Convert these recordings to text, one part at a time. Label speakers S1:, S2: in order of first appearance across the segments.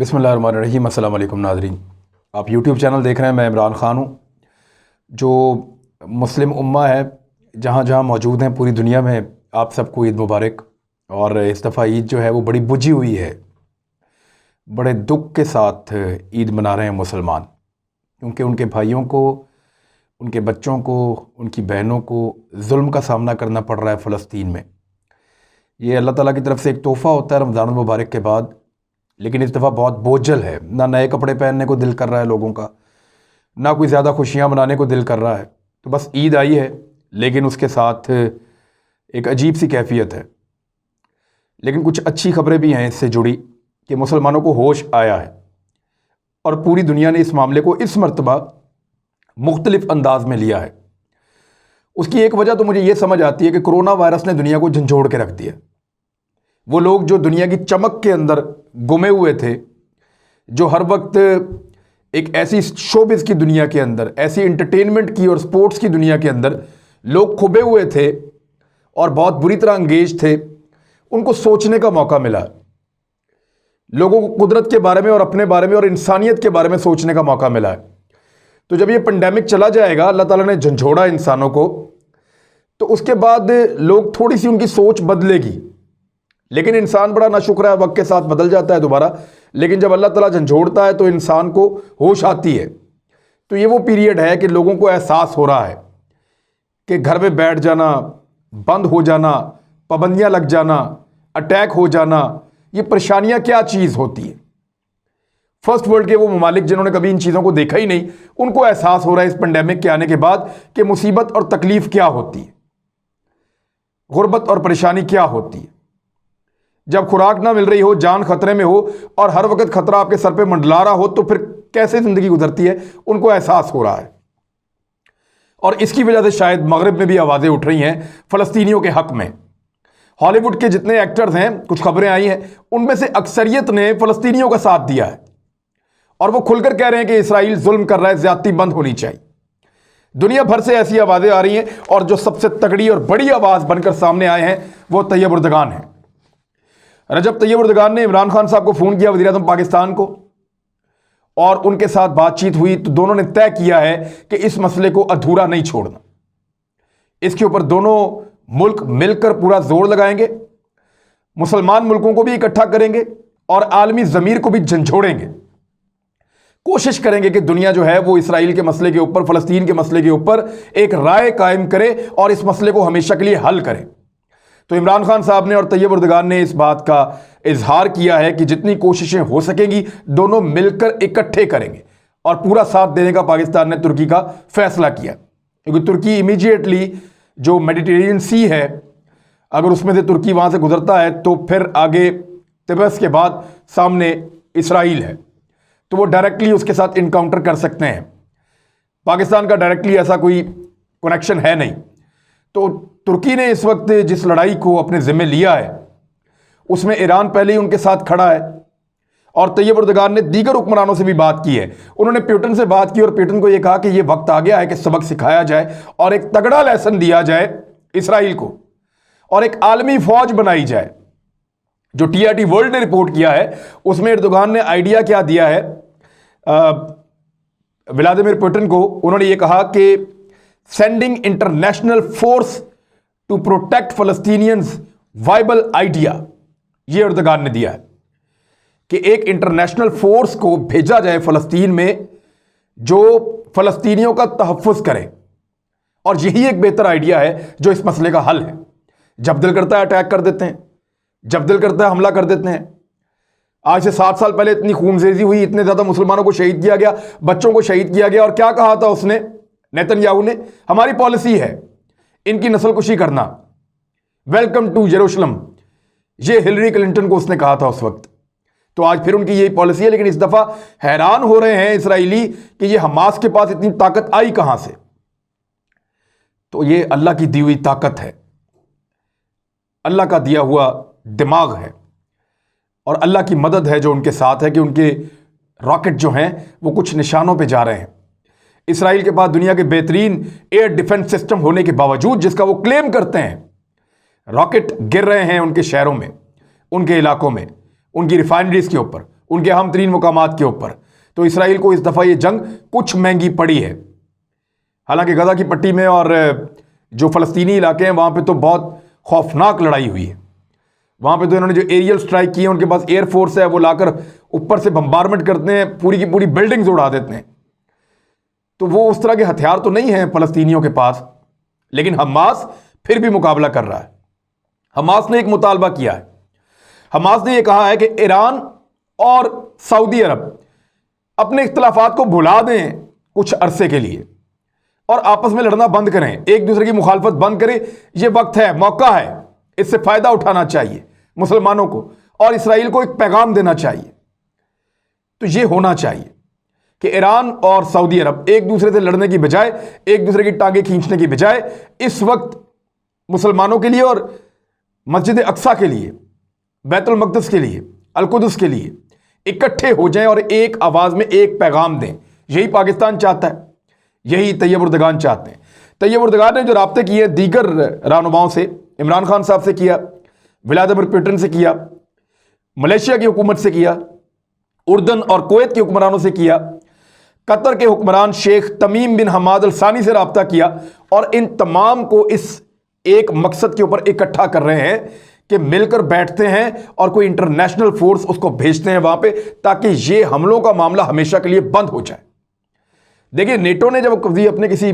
S1: बिस्मिल्लाहिर्रहमानिर्रहीम। अस्सलाम वालेकुम नाज़रीन, आप यूट्यूब चैनल देख रहे हैं। मैं इमरान ख़ान हूँ। जो मुस्लिम उम्मा है जहाँ जहाँ मौजूद हैं पूरी दुनिया में, आप सबको ईद मुबारक। और इस दफ़ा ईद जो है वो बड़ी बुझी हुई है, बड़े दुख के साथ ईद मना रहे हैं मुसलमान, क्योंकि उनके भाइयों को, उनके बच्चों को, उनकी बहनों को जुल्म का सामना करना पड़ रहा है फ़लस्तीन में। ये अल्लाह ताला की तरफ से एक तोहफ़ा होता है रमज़ान मुबारक के बाद, लेकिन इस दफ़ा बहुत बोझल है। ना नए कपड़े पहनने को दिल कर रहा है लोगों का, ना कोई ज़्यादा खुशियाँ मनाने को दिल कर रहा है। तो बस ईद आई है, लेकिन उसके साथ एक अजीब सी कैफियत है। लेकिन कुछ अच्छी खबरें भी हैं इससे जुड़ी कि मुसलमानों को होश आया है और पूरी दुनिया ने इस मामले को इस मर्तबा मुख्तलिफ अंदाज में लिया है। उसकी एक वजह तो मुझे ये समझ आती है कि कोरोना वायरस ने दुनिया को झंझोड़ के रख दिया। वो लोग जो दुनिया की चमक के अंदर गुमे हुए थे, जो हर वक्त एक ऐसी शोबिज़ की दुनिया के अंदर, ऐसी एंटरटेनमेंट की और स्पोर्ट्स की दुनिया के अंदर लोग खुबे हुए थे और बहुत बुरी तरह अंगेज थे, उनको सोचने का मौका मिला। लोगों को कुदरत के बारे में और अपने बारे में और इंसानियत के बारे में सोचने का मौका मिला है। तो जब ये पेंडेमिक चला जाएगा, अल्लाह ताला ने झंझोड़ा इंसानों को, तो उसके बाद लोग थोड़ी सी उनकी सोच बदलेगी। लेकिन इंसान बड़ा नाशुक्र है, वक्त के साथ बदल जाता है दोबारा। लेकिन जब अल्लाह ताला झंझोड़ता है तो इंसान को होश आती है। तो ये वो पीरियड है कि लोगों को एहसास हो रहा है कि घर में बैठ जाना, बंद हो जाना, पाबंदियां लग जाना, अटैक हो जाना, ये परेशानियां क्या चीज़ होती है। फर्स्ट वर्ल्ड के वो ममालिक जिन्होंने कभी इन चीज़ों को देखा ही नहीं, उनको एहसास हो रहा है इस पेंडेमिक के आने के बाद कि मुसीबत और तकलीफ क्या होती है, गुर्बत और परेशानी क्या होती है। जब खुराक ना मिल रही हो, जान खतरे में हो और हर वक्त खतरा आपके सर पे मंडला रहा हो, तो फिर कैसे जिंदगी गुजरती है, उनको एहसास हो रहा है। और इसकी वजह से शायद मगरिब में भी आवाज़ें उठ रही हैं फ़लस्तीनियों के हक़ में। हॉलीवुड के जितने एक्टर्स हैं, कुछ खबरें आई हैं, उनमें से अक्सरियत ने फ़लस्तीनियों का साथ दिया है और वो खुलकर कह रहे हैं कि इसराइल जुल्म कर रहा है, ज़्यादती बंद होनी चाहिए। दुनिया भर से ऐसी आवाज़ें आ रही हैं और जो सबसे तगड़ी और बड़ी आवाज़ बनकर सामने आए हैं वो तैयब उर्दगान है। रजब तैयब उर्दगान ने इमरान खान साहब को फ़ोन किया, वज़ीर आज़म पाकिस्तान को, और उनके साथ बातचीत हुई। तो दोनों ने तय किया है कि इस मसले को अधूरा नहीं छोड़ना। इसके ऊपर दोनों मुल्क मिलकर पूरा जोर लगाएंगे, मुसलमान मुल्कों को भी इकट्ठा करेंगे और आलमी ज़मीर को भी झंझोड़ेंगे। कोशिश करेंगे कि दुनिया जो है वो इसराइल के मसले के ऊपर, फ़लस्तीन के मसले के ऊपर एक राय कायम करे और इस मसले को हमेशा के लिए हल करे। तो इमरान खान साहब ने और तैयब उर्दगान ने इस बात का इजहार किया है कि जितनी कोशिशें हो सकेंगी दोनों मिलकर इकट्ठे करेंगे और पूरा साथ देने का पाकिस्तान ने तुर्की का फैसला किया, क्योंकि तुर्की इमीडिएटली जो मेडिटेरेनियन सी है, अगर उसमें से तुर्की वहाँ से गुजरता है तो फिर आगे तिब्बत के बाद सामने इसराइल है, तो वो डायरेक्टली उसके साथ इनकाउंटर कर सकते हैं। पाकिस्तान का डायरेक्टली ऐसा कोई कनेक्शन है नहीं। तो तुर्की ने इस वक्त जिस लड़ाई को अपने ज़िम्मे लिया है उसमें ईरान पहले ही उनके साथ खड़ा है और तैयब उर्दगान ने दीगर हुक्मरानों से भी बात की है। उन्होंने प्यूटन से बात की और प्यूटन को यह कहा कि यह वक्त आ गया है कि सबक सिखाया जाए और एक तगड़ा लेसन दिया जाए इसराइल को और एक आलमी फौज बनाई जाए। जो TRT वर्ल्ड ने रिपोर्ट किया है उसमें एर्दोगान ने आइडिया क्या दिया है व्लादिमीर पुतिन को, उन्होंने ये कहा कि sending international force to protect Palestinians viable idea, ये एर्दोगान ने दिया है कि एक इंटरनेशनल फोर्स को भेजा जाए फलस्तीन में जो फलस्तीनियों का तहफ़्फ़ुज़ करे, और यही एक बेहतर आइडिया है जो इस मसले का हल है। जब दिल करता है अटैक कर देते हैं, जब दिल करता है हमला कर देते हैं। आज से 7 साल पहले इतनी खूनरेज़ी हुई, इतने ज़्यादा मुसलमानों को शहीद किया गया, बच्चों को शहीद किया गया, और क्या कहा था उसने, नेतन्याहू ने, हमारी पॉलिसी है इनकी नस्लकुशी करना, वेलकम टू जेरूशलम। ये हिलरी क्लिंटन को उसने कहा था उस वक्त। तो आज फिर उनकी यही पॉलिसी है, लेकिन इस दफ़ा हैरान हो रहे हैं इसराइली कि ये हमास के पास इतनी ताकत आई कहां से। तो ये अल्लाह की दी हुई ताकत है, अल्लाह का दिया हुआ दिमाग है और अल्लाह की मदद है जो उनके साथ है कि उनके रॉकेट जो हैं वो कुछ निशानों पे जा रहे हैं। इसराइल के पास दुनिया के बेहतरीन एयर डिफेंस सिस्टम होने के बावजूद, जिसका वो क्लेम करते हैं, रॉकेट गिर रहे हैं उनके शहरों में, उनके इलाकों में, उनकी रिफाइनरीज के ऊपर, उनके अहम तरीन मुकामात के ऊपर। तो इसराइल को इस दफ़ा ये जंग कुछ महंगी पड़ी है। हालांकि गजा की पट्टी में और जो फ़लस्तीनी इलाके हैं वहाँ पे तो बहुत खौफनाक लड़ाई हुई है। वहाँ पे तो इन्होंने जो एरियल स्ट्राइक की है, उनके पास एयरफोर्स है, वो लाकर ऊपर से बम्बारमेंट करते हैं, पूरी की पूरी बिल्डिंग्स उड़ा देते हैं। तो वो उस तरह के हथियार तो नहीं हैं फ़लस्तीनियों के पास, लेकिन हमास फिर भी मुकाबला कर रहा है। हमास ने एक मुतालबा किया है। हमास ने यह कहा है कि ईरान और सऊदी अरब अपने इख्तलाफात को भुला दें कुछ अरसे के लिए और आपस में लड़ना बंद करें, एक दूसरे की मुखालफत बंद करें। यह वक्त है, मौका है, इससे फायदा उठाना चाहिए मुसलमानों को और इसराइल को एक पैगाम देना चाहिए। तो यह होना चाहिए कि ईरान और सऊदी अरब एक दूसरे से लड़ने की बजाय, एक दूसरे की टांगें खींचने की बजाय, इस वक्त मुसलमानों के लिए और मस्जिद अक्सा के लिए, बैतुल मक़दस के लिए, अल-कुद्स के लिए इकट्ठे हो जाएं और एक आवाज़ में एक पैगाम दें। यही पाकिस्तान चाहता है, यही तैयब उर्दगान चाहते हैं। तैयब उर्दगान ने जो राब्ते किए दीगर रहनुमाओं से, इमरान खान साहब से किया, व्लादिमीर पुतिन से किया, मलेशिया की हुकूमत से किया, उर्दन और कुवैत के हुक्मरानों से किया, कतर के हुक्मरान शेख तमीम बिन हमाद अल सानी से रब्ता किया और इन तमाम को इस एक मकसद के ऊपर इकट्ठा कर रहे हैं कि मिलकर बैठते हैं और कोई इंटरनेशनल फोर्स उसको भेजते हैं वहां पे, ताकि ये हमलों का मामला हमेशा के लिए बंद हो जाए। देखिए, नेटो ने जब कभी अपने किसी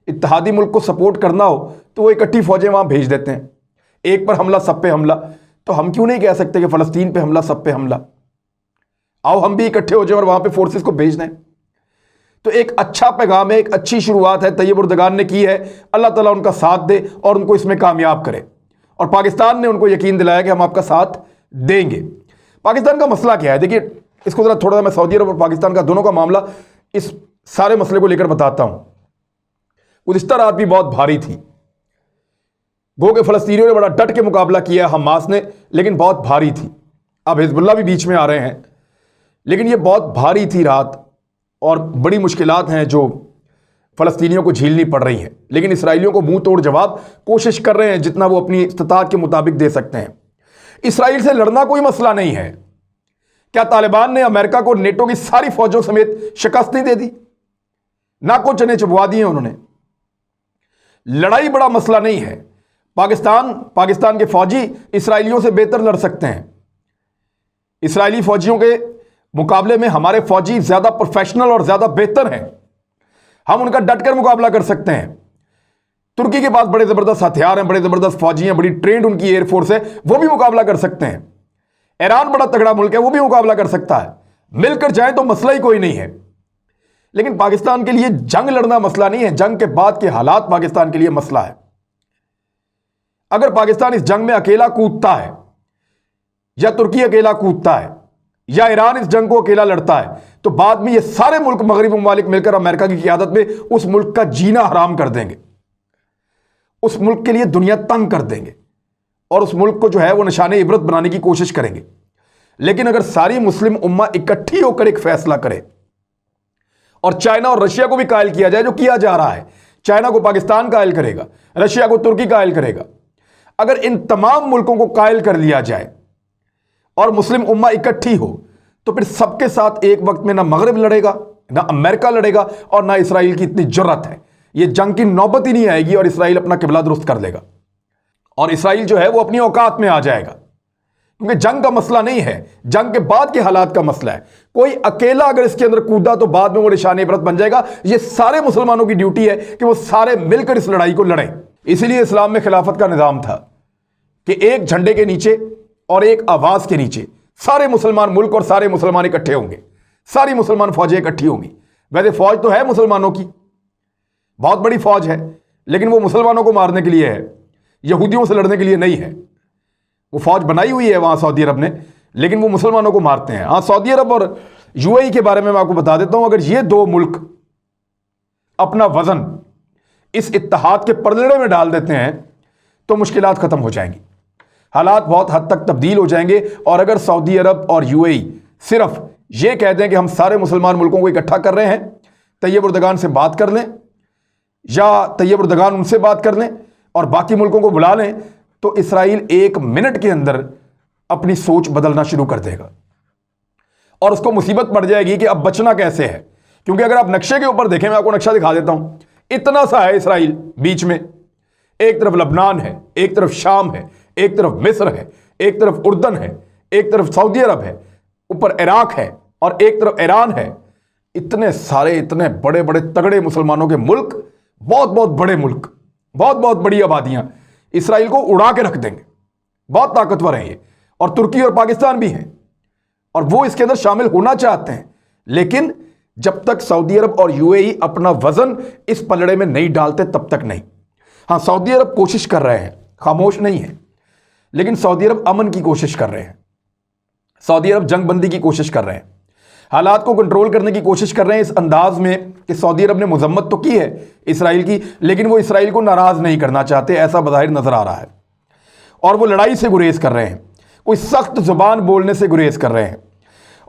S1: इत्तेहादी मुल्क को सपोर्ट करना हो तो वो इकट्ठी फौजें वहां भेज देते हैं, एक पर हमला सब पे हमला। तो हम क्यों नहीं कह सकते कि फ़लस्तीन पे हमला सब पे हमला? आओ हम भी इकट्ठे हो जाए और वहां पे फोर्सेस को भेज दें। तो एक अच्छा पैगाम है, एक अच्छी शुरुआत है तैयब उर्दगान ने की है। अल्लाह ताला उनका साथ दे और उनको इसमें कामयाब करे। और पाकिस्तान ने उनको यकीन दिलाया कि हम आपका साथ देंगे। पाकिस्तान का मसला क्या है? देखिए, इसको ज़रा थोड़ा सा मैं सऊदी अरब और पाकिस्तान का दोनों का मामला, इस सारे मसले को लेकर बताता हूं। गुज़िश्ता रात भी बहुत भारी थी। गो के फ़लस्तीनियों ने बड़ा डट के मुकाबला किया हमास ने, लेकिन बहुत भारी थी। अब हिजबुल्लाह भी बीच में आ रहे हैं, लेकिन ये बहुत भारी थी रात और बड़ी मुश्किलात हैं जो फ़लस्तीनियों को झेलनी पड़ रही हैं। लेकिन इसराइलियों को मुंह तोड़ जवाब कोशिश कर रहे हैं जितना वो अपनी इस्तिताअत के मुताबिक दे सकते हैं। इसराइल से लड़ना कोई मसला नहीं है। क्या तालिबान ने अमेरिका को नेटो की सारी फौजों समेत शिकस्त नहीं दे दी? ना को चने चबवा दिए उन्होंने। लड़ाई बड़ा मसला नहीं है। पाकिस्तान के फौजी इसराइलियों से बेहतर लड़ सकते हैं। इसराइली फौजियों के मुकाबले में हमारे फौजी ज्यादा प्रोफेशनल और ज्यादा बेहतर हैं। हम उनका डटकर मुकाबला कर सकते हैं। तुर्की के पास बड़े जबरदस्त हथियार हैं, बड़े जबरदस्त फौजी हैं, बड़ी ट्रेंड उनकी एयरफोर्स है, वो भी मुकाबला कर सकते हैं। ईरान बड़ा तगड़ा मुल्क है, वो भी मुकाबला कर सकता है। मिलकर जाए तो मसला ही कोई नहीं है। लेकिन पाकिस्तान के लिए जंग लड़ना मसला नहीं है, जंग के बाद के हालात पाकिस्तान के लिए मसला है। अगर पाकिस्तान इस जंग में अकेला कूदता है, या तुर्की अकेला कूदता है, या ईरान इस जंग को अकेला लड़ता है, तो बाद में ये सारे मुल्क मगरबी ममालिक मिलकर अमेरिका की क़ियादत में उस मुल्क का जीना हराम कर देंगे। उस मुल्क के लिए दुनिया तंग कर देंगे और उस मुल्क को जो है वो निशाने इबरत बनाने की कोशिश करेंगे। लेकिन अगर सारी मुस्लिम उम्मा इकट्ठी होकर एक फैसला करे और चाइना और रशिया को भी कायल किया जाए, जो किया जा रहा है, चाइना को पाकिस्तान कायल करेगा, रशिया को तुर्की कायल करेगा, अगर इन तमाम मुल्कों को कायल कर लिया जाए और मुस्लिम उम्मा इकट्ठी हो, तो फिर सबके साथ एक वक्त में ना मगरब लड़ेगा, ना अमेरिका लड़ेगा और ना इसराइल की इतनी जुर्रत है। ये जंग की नौबत ही नहीं आएगी और इसराइल अपना किबला दुरुस्त कर लेगा और इसराइल जो है वो अपनी औकात में आ जाएगा। क्योंकि जंग का मसला नहीं है, जंग के बाद के हालात का मसला है। कोई अकेला अगर इसके अंदर कूदा तो बाद में वो निशाने इबरत बन जाएगा। ये सारे मुसलमानों की ड्यूटी है कि वो सारे मिलकर इस लड़ाई को लड़ें। इसीलिए इस्लाम में खिलाफत का निज़ाम था कि एक झंडे के नीचे और एक आवाज के नीचे सारे मुसलमान मुल्क और सारे मुसलमान इकट्ठे होंगे, सारी मुसलमान फौजें इकट्ठी होंगी। वैसे फौज तो है मुसलमानों की, बहुत बड़ी फौज है, लेकिन वो मुसलमानों को मारने के लिए है, यहूदियों से लड़ने के लिए नहीं है। वो फौज बनाई हुई है वहां सऊदी अरब ने, लेकिन वो मुसलमानों को मारते हैं। हाँ, सऊदी अरब और यूएई के बारे में मैं आपको बता देता हूं, अगर ये दो मुल्क अपना वजन इस इत्तेहाद के परलड़े में डाल देते हैं तो मुश्किलात खत्म हो जाएंगी, हालात बहुत हद तक तब्दील हो जाएंगे। और अगर सऊदी अरब और यूएई सिर्फ ये कह दें कि हम सारे मुसलमान मुल्कों को इकट्ठा कर रहे हैं, तैयब उर्दगान से बात कर लें या तैयब उर्दगान उनसे बात कर लें और बाकी मुल्कों को बुला लें, तो इसराइल 1 मिनट के अंदर अपनी सोच बदलना शुरू कर देगा। और उसको मुसीबत पड़ जाएगी कि अब बचना कैसे है। क्योंकि अगर आप नक्शे के ऊपर देखें, मैं आपको नक्शा दिखा देता हूं, इतना सा है इसराइल बीच में, एक तरफ लबनान है, एक तरफ शाम है, एक तरफ मिस्र है, एक तरफ उर्दन है, एक तरफ सऊदी अरब है, ऊपर इराक है और एक तरफ ईरान है। इतने सारे, इतने बड़े बड़े तगड़े मुसलमानों के मुल्क, बहुत बहुत बड़े मुल्क, बहुत बहुत बड़ी आबादियां इसराइल को उड़ा के रख देंगे। बहुत ताकतवर हैं ये, और तुर्की और पाकिस्तान भी हैं, और वो इसके अंदर शामिल होना चाहते हैं। लेकिन जब तक सऊदी अरब और यूएई अपना वजन इस पलड़े में नहीं डालते तब तक नहीं। हां, सऊदी अरब कोशिश कर रहे हैं, खामोश नहीं है, लेकिन सऊदी अरब अमन की कोशिश कर रहे हैं, सऊदी अरब जंगबंदी की कोशिश कर रहे हैं, हालात को कंट्रोल करने की कोशिश कर रहे हैं इस अंदाज में कि सऊदी अरब ने मजम्मत तो की है इसराइल की, लेकिन वो इसराइल को नाराज नहीं करना चाहते, ऐसा बज़ाहिर नजर आ रहा है। और वो लड़ाई से गुरेज कर रहे हैं, कोई सख्त जुबान बोलने से गुरेज कर रहे हैं,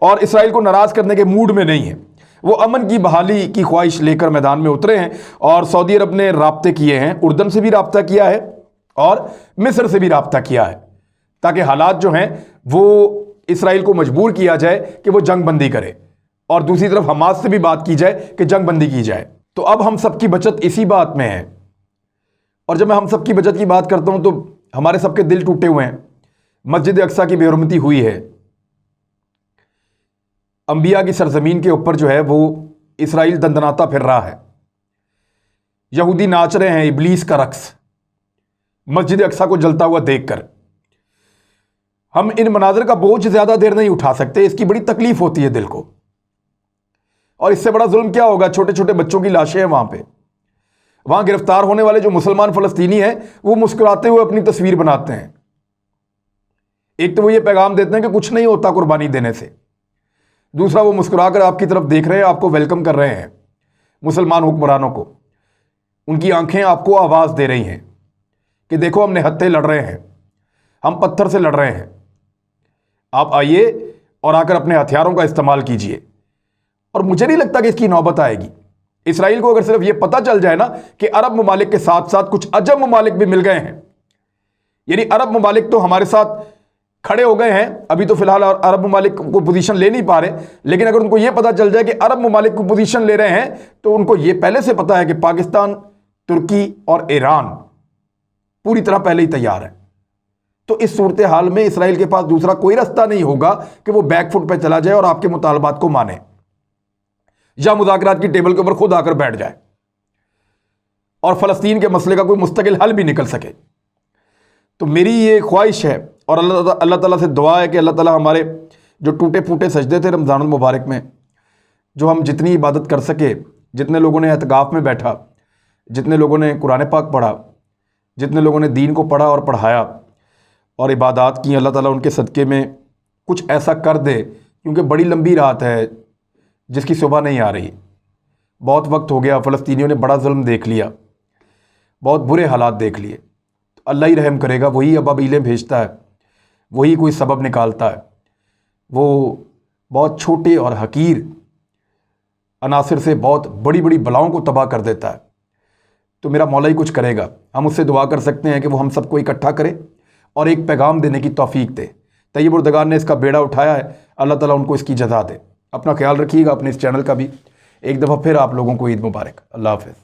S1: और इसराइल को नाराज करने के मूड में नहीं है। वो अमन की बहाली की ख्वाहिश लेकर मैदान में उतरे हैं। और सऊदी अरब ने राब्ते किए हैं, उर्दन से भी राब्ता किया है और मिस्र से भी राब्ता किया है, ताकि हालात जो हैं वो इसराइल को मजबूर किया जाए कि वो जंगबंदी करे, और दूसरी तरफ हमास से भी बात की जाए कि जंगबंदी की जाए। तो अब हम सबकी बचत इसी बात में है। और जब मैं हम सबकी बचत की बात करता हूं तो हमारे सबके दिल टूटे हुए हैं। मस्जिद अक्सा की बेहुरमती हुई है, अंबिया की सरजमीन के ऊपर जो है वो इसराइल दंदनाता फिर रहा है, यहूदी नाच रहे हैं इबलीस का रक्स मस्जिद अक्सा को जलता हुआ देखकर। हम इन मनाजर का बोझ ज्यादा देर नहीं उठा सकते, इसकी बड़ी तकलीफ होती है दिल को। और इससे बड़ा जुल्म क्या होगा, छोटे छोटे बच्चों की लाशें हैं वहां गिरफ्तार होने वाले जो मुसलमान फलस्तीनी हैं वो मुस्कुराते हुए अपनी तस्वीर बनाते हैं। एक तो वो ये पैगाम देते हैं कि कुछ नहीं होता कुर्बानी देने से, दूसरा वो मुस्कुराकर आपकी तरफ देख रहे हैं, आपको वेलकम कर रहे हैं, मुसलमान हुक्मरानों को। उनकी आंखें आपको आवाज दे रही हैं कि देखो हम निहत्थे लड़ रहे हैं, हम पत्थर से लड़ रहे हैं, आप आइए और आकर अपने हथियारों का इस्तेमाल कीजिए। और मुझे नहीं लगता कि इसकी नौबत आएगी। इसराइल को अगर सिर्फ यह पता चल जाए ना कि अरब ममालिक के साथ साथ कुछ अजम ममालिक भी मिल गए हैं, यानी अरब ममालिक तो हमारे साथ खड़े हो गए हैं, अभी तो फिलहाल अरब ममालिक को पोजीशन ले नहीं पा रहे, लेकिन अगर उनको यह पता चल जाए कि अरब ममालिक को पोजीशन ले रहे हैं तो उनको यह पहले से पता है कि पाकिस्तान, तुर्की और ईरान पूरी तरह पहले ही तैयार है। तो इस सूरत हाल में इसराइल के पास दूसरा कोई रास्ता नहीं होगा कि वो बैकफुट पे चला जाए और आपके मुतालबात को माने, या मुज़ाकरात की टेबल के ऊपर खुद आकर बैठ जाए और फलस्तीन के मसले का कोई मुस्तकिल हल भी निकल सके। तो मेरी ये ख्वाहिश है और अल्लाह ताला से दुआ है कि अल्लाह ताला हमारे जो टूटे फूटे सजदे थे रमज़ान मुबारक में, जो हम जितनी इबादत कर सके, जितने लोगों ने एतकाफ़ में बैठा, जितने लोगों ने कुरान पाक पढ़ा, जितने लोगों ने दीन को पढ़ा और पढ़ाया और इबादत की, अल्लाह ताला उनके सदक़े में कुछ ऐसा कर दे। क्योंकि बड़ी लंबी रात है जिसकी सुबह नहीं आ रही, बहुत वक्त हो गया, फ़लस्तीनियों ने बड़ा जुल्म देख लिया, बहुत बुरे हालात देख लिए। तो अल्लाह ही रहम करेगा, वही अबाबीलें भेजता है, वही कोई सबब निकालता है, वो बहुत छोटे और हकीर अनासिर से बहुत बड़ी बड़ी बलाओं को तबाह कर देता है। तो मेरा मौला ही कुछ करेगा, हम उससे दुआ कर सकते हैं कि वो हम सबको इकट्ठा करे और एक पैगाम देने की तौफीक दे। तैयब उर्दगान ने इसका बेड़ा उठाया है, अल्लाह ताला उनको इसकी जज़ा दे। अपना ख्याल रखिएगा, अपने इस चैनल का भी। एक दफ़ा फिर आप लोगों को ईद मुबारक। अल्लाह हाफ़िज़।